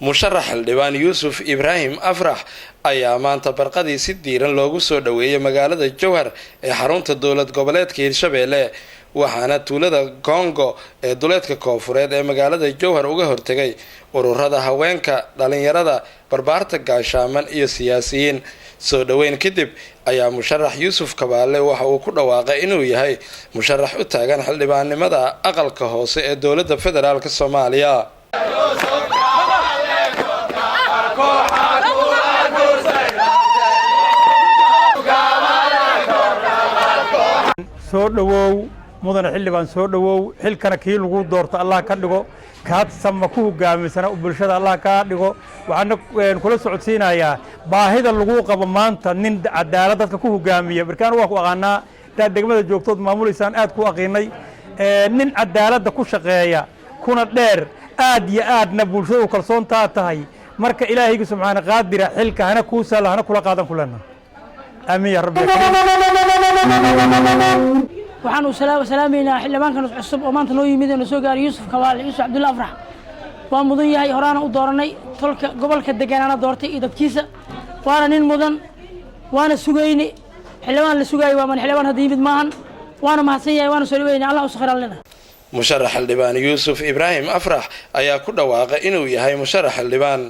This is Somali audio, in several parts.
Musharax Xildhibaan Yuusuf Ibrahim Afrax ayaa maanta barqadii si diiran loogu soo dhaweeyay magaalada Jowhar ee xarunta Dowlad Gobaledka Hirshabelle waxaana tuulada Kongo ee duleedka koonfureed ee magaalada Jowhar uga hortagay ururada haweenka dhalinyarada barbaarta gaashaaman iyo siyaasiyiin soo dhaweyn kadib ayaa musharax Yuusuf Kabaale waxa uu ku dhawaaqay inuu yahay musharax u taagan xildhibaannimada aqalka hoose ee dowladda federaalka Soomaaliya. soo dhawow mudan xildhibaan soo dhawow xilkana kii lagu doorto Allah ka dhigo kaad sama ku hogaamisana bulshada Allah ka dhigo waxaan kula socodsiinayaa baahida lagu qabo maanta nin cadaalad dadka ku hogaamiya markaan wax ku aqaanaa degmada joogtood maamulaysan aad ku aqeenay nin cadaalad ku shaqeeya kuna dheer aad iyo aadna bulshadu kalsoon tahay marka Ilaahay subhanahu qaadira xilka hana ku salahana kula qaadan kulana آمين يا رب. وحنا وسلامينا حلمان كانوا عصب وما أنت نوي مدن سوق يوسف كبالي يوسف عبدله أفرح ومضي هاي هرانا ودورني تلك قبل كدجان أنا دورتي إذا كيسة وأنا نين مدن وأنا سوقيني حلمان السوقي ومن حلمان هذي مد معهن وأنا محسية وأنا سلويني الله وسخر لنا. مشرح اللبان يوسف إبراهيم أفرح أيا كل واقع إنه هاي مشرح اللبان.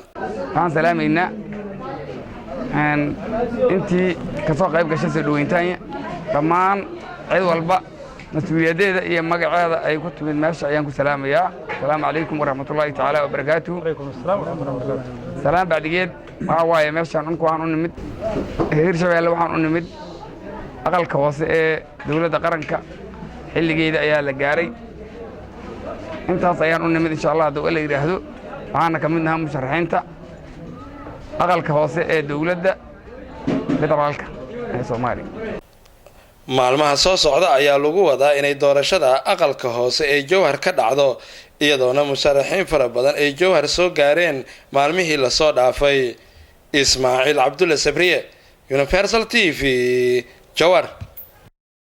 كان سلامينا. intii ka soo qayb gashay soo dhaweyntaanya dhammaan cid walba mas'uuliyadeeda iyo magaceeda ay ku timid meesha ayaan ku salaamayaa. Assalaamu alaykum wa rahmatullahi ta'ala wa barakaatuh. Alaykum asalaam wa rahmatullahi. Salaam bacdigeed waxa waaye meeshaan unku waxaan u nimid Hirshabelle waxaan u nimid aqalka hoose ee dowladda qaranka xilligeeda ayaa la gaaray intaas ayaan u nimid insha Allah haddii la yiraahdo waxaana ka mid nahay musharaxiinta aqalka hoose ee dowladda federaalka ee Soomaaliya. maalmaha soo socda ayaa lagu wadaa inay doorashada aqalka hoose ee Jowhar ka dhacdo iyadoona musharaxiin fara badan ay Jowhar soo gaareen maalmihii la soo dhaafay. Ismail Abdulle Sabriye Universal TV Jowhar.